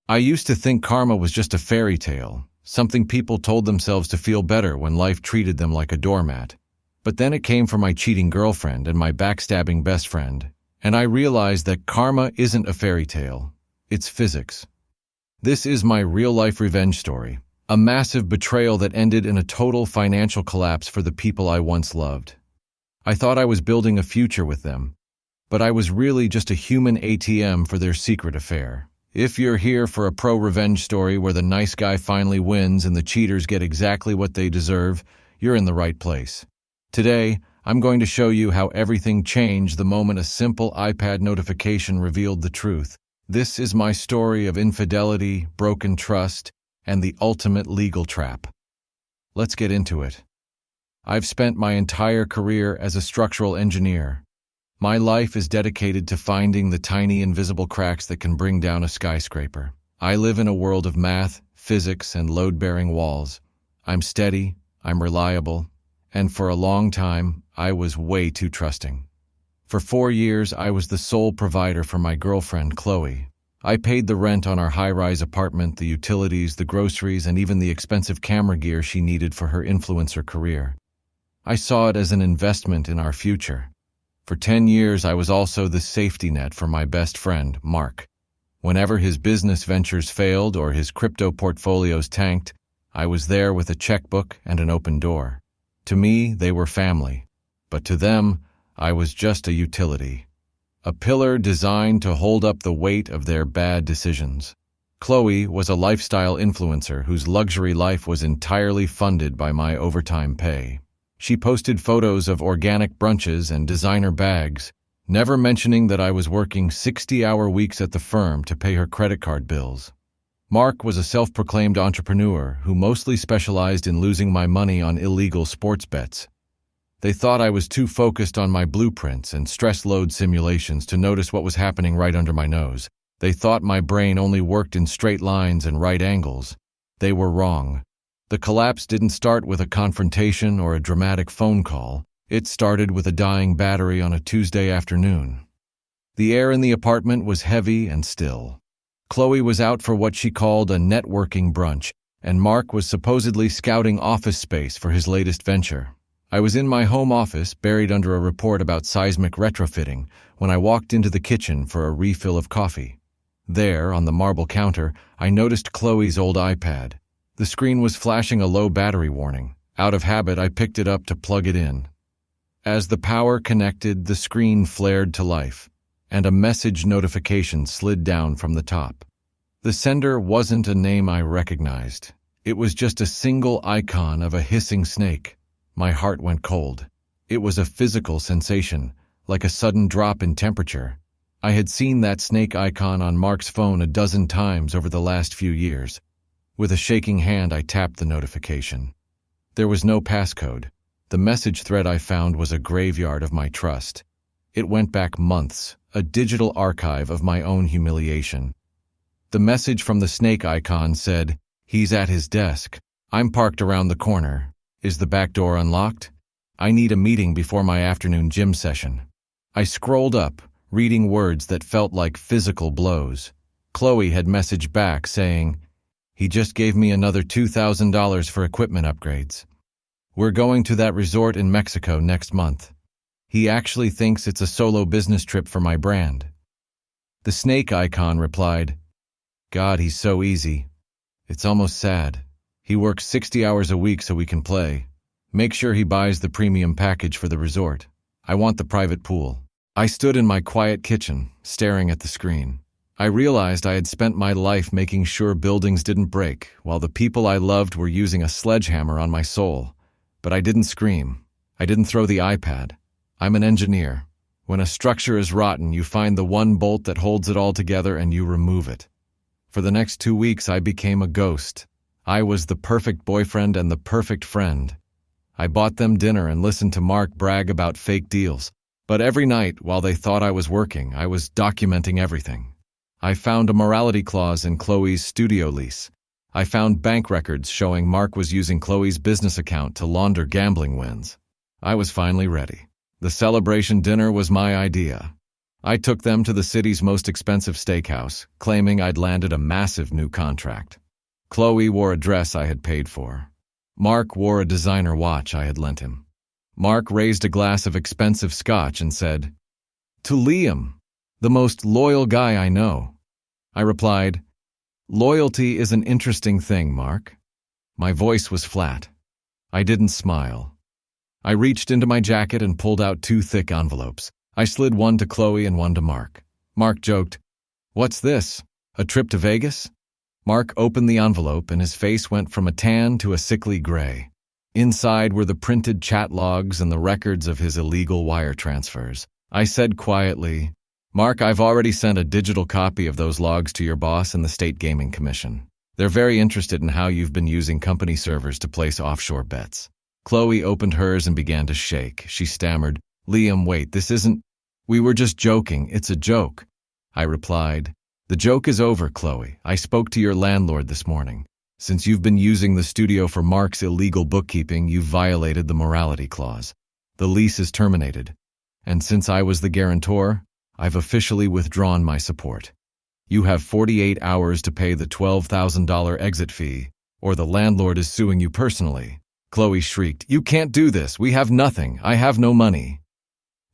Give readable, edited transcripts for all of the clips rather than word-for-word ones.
I used to think karma was just a fairy tale, something people told themselves to feel better when life treated them like a doormat. But then it came for my cheating girlfriend and my backstabbing best friend, and I realized that karma isn't a fairy tale, it's physics. This is my real-life revenge story, a massive betrayal that ended in a total financial collapse for the people I once loved. I thought I was building a future with them, but I was really just a human ATM for their secret affair. If you're here for a pro-revenge story where the nice guy finally wins and the cheaters get exactly what they deserve, you're in the right place. Today, I'm going to show you how everything changed the moment a simple iPad notification revealed the truth. This is my story of infidelity, broken trust, and the ultimate legal trap. Let's get into it. I've spent my entire career as a structural engineer. My life is dedicated to finding the tiny invisible cracks that can bring down a skyscraper. I live in a world of math, physics, and load-bearing walls. I'm steady, I'm reliable, and for a long time, I was way too trusting. For 4 years, I was the sole provider for my girlfriend, Chloe. I paid the rent on our high-rise apartment, the utilities, the groceries, and even the expensive camera gear she needed for her influencer career. I saw it as an investment in our future. For 10 years, I was also the safety net for my best friend, Mark. Whenever his business ventures failed or his crypto portfolios tanked, I was there with a checkbook and an open door. To me, they were family, but to them, I was just a utility. A pillar designed to hold up the weight of their bad decisions. Chloe was a lifestyle influencer whose luxury life was entirely funded by my overtime pay. She posted photos of organic brunches and designer bags, never mentioning that I was working 60-hour weeks at the firm to pay her credit card bills. Mark was a self-proclaimed entrepreneur who mostly specialized in losing my money on illegal sports bets. They thought I was too focused on my blueprints and stress load simulations to notice what was happening right under my nose. They thought my brain only worked in straight lines and right angles. They were wrong. The collapse didn't start with a confrontation or a dramatic phone call. It started with a dying battery on a Tuesday afternoon. The air in the apartment was heavy and still. Chloe was out for what she called a networking brunch, and Mark was supposedly scouting office space for his latest venture. I was in my home office, buried under a report about seismic retrofitting, when I walked into the kitchen for a refill of coffee. There, on the marble counter, I noticed Chloe's old iPad. The screen was flashing a low battery warning. Out of habit, I picked it up to plug it in. As the power connected, the screen flared to life, and a message notification slid down from the top. The sender wasn't a name I recognized. It was just a single icon of a hissing snake. My heart went cold. It was a physical sensation, like a sudden drop in temperature. I had seen that snake icon on Mark's phone a dozen times over the last few years. With a shaking hand, I tapped the notification. There was no passcode. The message thread I found was a graveyard of my trust. It went back months, a digital archive of my own humiliation. The message from the snake icon said, "He's at his desk. I'm parked around the corner. Is the back door unlocked? I need a meeting before my afternoon gym session." I scrolled up, reading words that felt like physical blows. Chloe had messaged back saying, "He just gave me another $2,000 for equipment upgrades. We're going to that resort in Mexico next month. He actually thinks it's a solo business trip for my brand." The snake icon replied, "God, he's so easy. It's almost sad. He works 60 hours a week so we can play. Make sure he buys the premium package for the resort. I want the private pool." I stood in my quiet kitchen, staring at the screen. I realized I had spent my life making sure buildings didn't break, while the people I loved were using a sledgehammer on my soul. But I didn't scream. I didn't throw the iPad. I'm an engineer. When a structure is rotten, you find the one bolt that holds it all together and you remove it. For the next 2 weeks, I became a ghost. I was the perfect boyfriend and the perfect friend. I bought them dinner and listened to Mark brag about fake deals. But every night, while they thought I was working, I was documenting everything. I found a morality clause in Chloe's studio lease. I found bank records showing Mark was using Chloe's business account to launder gambling wins. I was finally ready. The celebration dinner was my idea. I took them to the city's most expensive steakhouse, claiming I'd landed a massive new contract. Chloe wore a dress I had paid for. Mark wore a designer watch I had lent him. Mark raised a glass of expensive scotch and said, "To Liam, the most loyal guy I know." I replied, "Loyalty is an interesting thing, Mark." My voice was flat. I didn't smile. I reached into my jacket and pulled out 2 thick envelopes. I slid one to Chloe and one to Mark. Mark joked, "What's this? A trip to Vegas?" Mark opened the envelope and his face went from a tan to a sickly gray. Inside were the printed chat logs and the records of his illegal wire transfers. I said quietly, "Mark, I've already sent a digital copy of those logs to your boss and the State Gaming Commission. They're very interested in how you've been using company servers to place offshore bets." Chloe opened hers and began to shake. She stammered, "Liam, wait, this isn't... We were just joking. It's a joke." I replied, "The joke is over, Chloe. I spoke to your landlord this morning. Since you've been using the studio for Mark's illegal bookkeeping, you've violated the morality clause. The lease is terminated. And since I was the guarantor, I've officially withdrawn my support. You have 48 hours to pay the $12,000 exit fee, or the landlord is suing you personally." Chloe shrieked, "You can't do this. We have nothing. I have no money."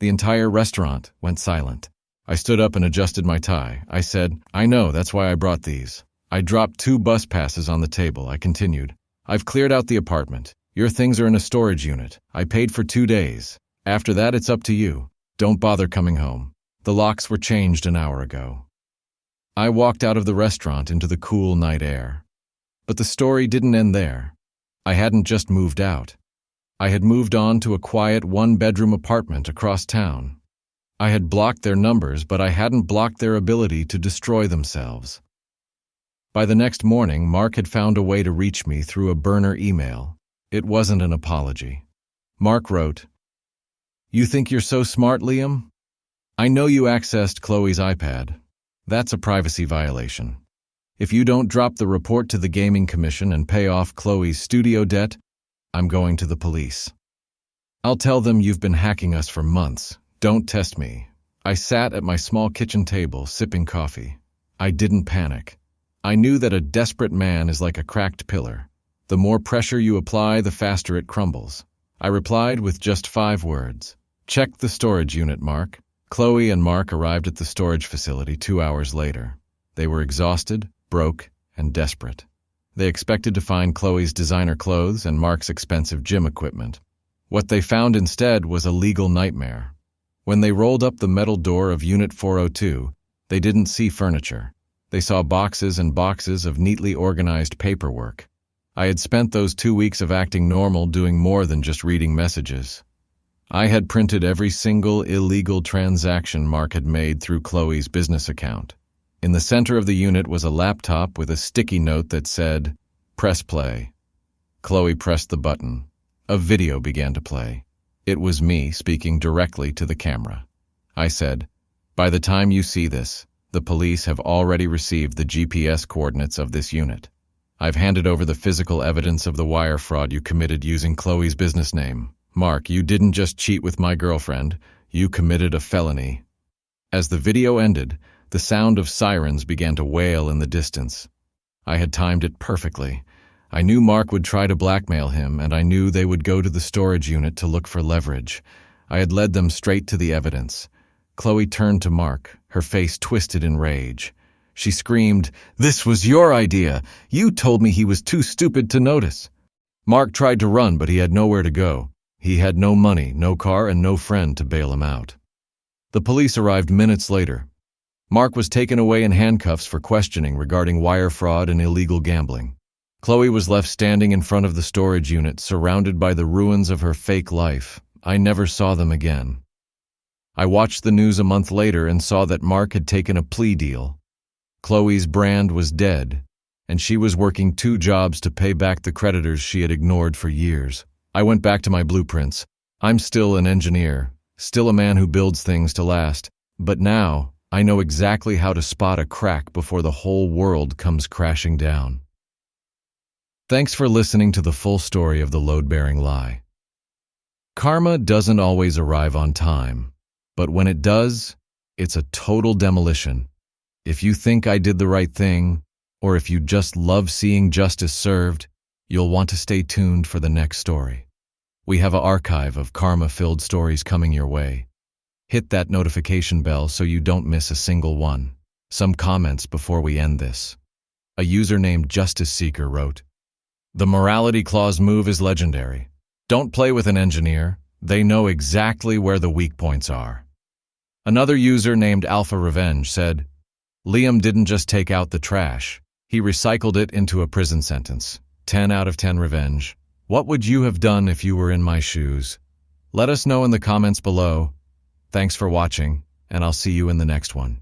The entire restaurant went silent. I stood up and adjusted my tie. I said, "I know, that's why I brought these." I dropped 2 bus passes on the table. I continued, "I've cleared out the apartment. Your things are in a storage unit. I paid for 2 days. After that, it's up to you. Don't bother coming home. The locks were changed an hour ago." I walked out of the restaurant into the cool night air. But the story didn't end there. I hadn't just moved out. I had moved on to a quiet 1-bedroom apartment across town. I had blocked their numbers, but I hadn't blocked their ability to destroy themselves. By the next morning, Mark had found a way to reach me through a burner email. It wasn't an apology. Mark wrote, "You think you're so smart, Liam? I know you accessed Chloe's iPad. That's a privacy violation. If you don't drop the report to the Gaming Commission and pay off Chloe's studio debt, I'm going to the police. I'll tell them you've been hacking us for months. Don't test me." I sat at my small kitchen table, sipping coffee. I didn't panic. I knew that a desperate man is like a cracked pillar. The more pressure you apply, the faster it crumbles. I replied with just 5 words. "Check the storage unit, Mark." Chloe and Mark arrived at the storage facility 2 hours later. They were exhausted, broke, and desperate. They expected to find Chloe's designer clothes and Mark's expensive gym equipment. What they found instead was a legal nightmare. When they rolled up the metal door of Unit 402, they didn't see furniture. They saw boxes and boxes of neatly organized paperwork. I had spent those 2 weeks of acting normal doing more than just reading messages. I had printed every single illegal transaction Mark had made through Chloe's business account. In the center of the unit was a laptop with a sticky note that said, "Press play." Chloe pressed the button. A video began to play. It was me speaking directly to the camera. I said, "By the time you see this, the police have already received the GPS coordinates of this unit. I've handed over the physical evidence of the wire fraud you committed using Chloe's business name. Mark, you didn't just cheat with my girlfriend, you committed a felony." As the video ended, the sound of sirens began to wail in the distance. I had timed it perfectly. I knew Mark would try to blackmail him, and I knew they would go to the storage unit to look for leverage. I had led them straight to the evidence. Chloe turned to Mark, her face twisted in rage. She screamed, "This was your idea! You told me he was too stupid to notice!" Mark tried to run, but he had nowhere to go. He had no money, no car, and no friend to bail him out. The police arrived minutes later. Mark was taken away in handcuffs for questioning regarding wire fraud and illegal gambling. Chloe was left standing in front of the storage unit, surrounded by the ruins of her fake life. I never saw them again. I watched the news a month later and saw that Mark had taken a plea deal. Chloe's brand was dead, and she was working 2 jobs to pay back the creditors she had ignored for years. I went back to my blueprints. I'm still an engineer, still a man who builds things to last, but now I know exactly how to spot a crack before the whole world comes crashing down. Thanks for listening to the full story of the load-bearing lie. Karma doesn't always arrive on time, but when it does, It's a total demolition. If you think I did the right thing, or if you just love seeing justice served, you'll want to stay tuned for the next story. We have an archive of karma-filled stories coming your way. Hit that notification bell so you don't miss a single one. Some comments before we end this. A user named Justice Seeker wrote, "The morality clause move is legendary. Don't play with an engineer. They know exactly where the weak points are." Another user named Alpha Revenge said, "Liam didn't just take out the trash. He recycled it into a prison sentence. 10 out of 10 revenge. What would you have done if you were in my shoes? Let us know in the comments below. Thanks for watching, and I'll see you in the next one."